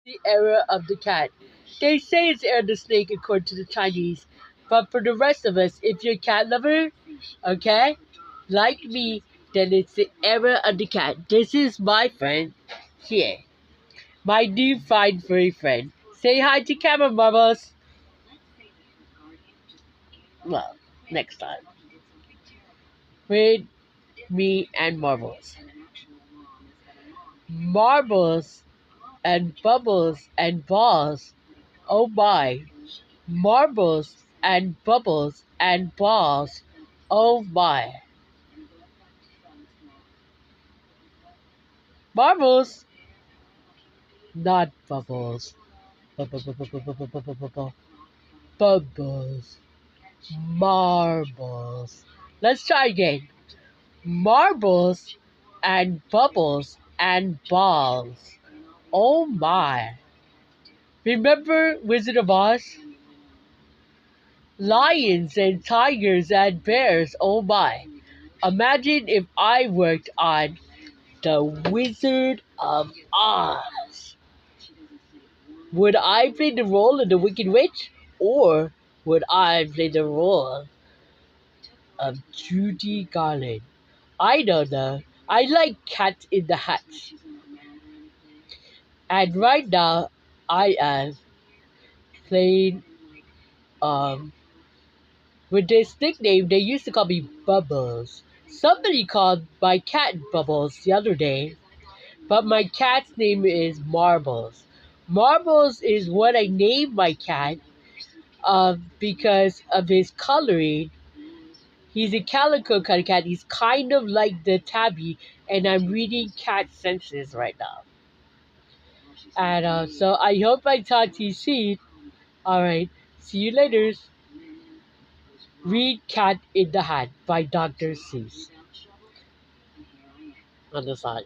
The era of the cat. They say it's era of the snake according to the Chinese. But for the rest of us, if you're a cat lover, okay, like me, then it's the era of the cat. This is my friend here. My new fine furry friend. Say hi to camera marbles. Well, next time. With me and Marbles. Marbles and bubbles and balls. Oh my. Marbles and bubbles and balls. Oh my. Marbles, not bubbles. Bubbles. Marbles. Let's try again. Marbles and bubbles and balls. Oh my. Remember Wizard of Oz? Lions and tigers and bears. Oh my. Imagine if I worked on The Wizard of Oz. Would I play the role of the Wicked Witch? Or would I play the role of Judy Garland? I don't know. I like Cat in the Hat. And right now, I am playing with this nickname. They used to call me Bubbles. Somebody called my cat Bubbles the other day, but my cat's name is Marbles. Marbles is what I named my cat because of his coloring. He's a calico kind of cat. He's kind of like the tabby, and I'm reading cat senses right now. And so I hope I taught you soon. Alright, see you later. Read Cat in the Hat by Dr. Seuss on the side.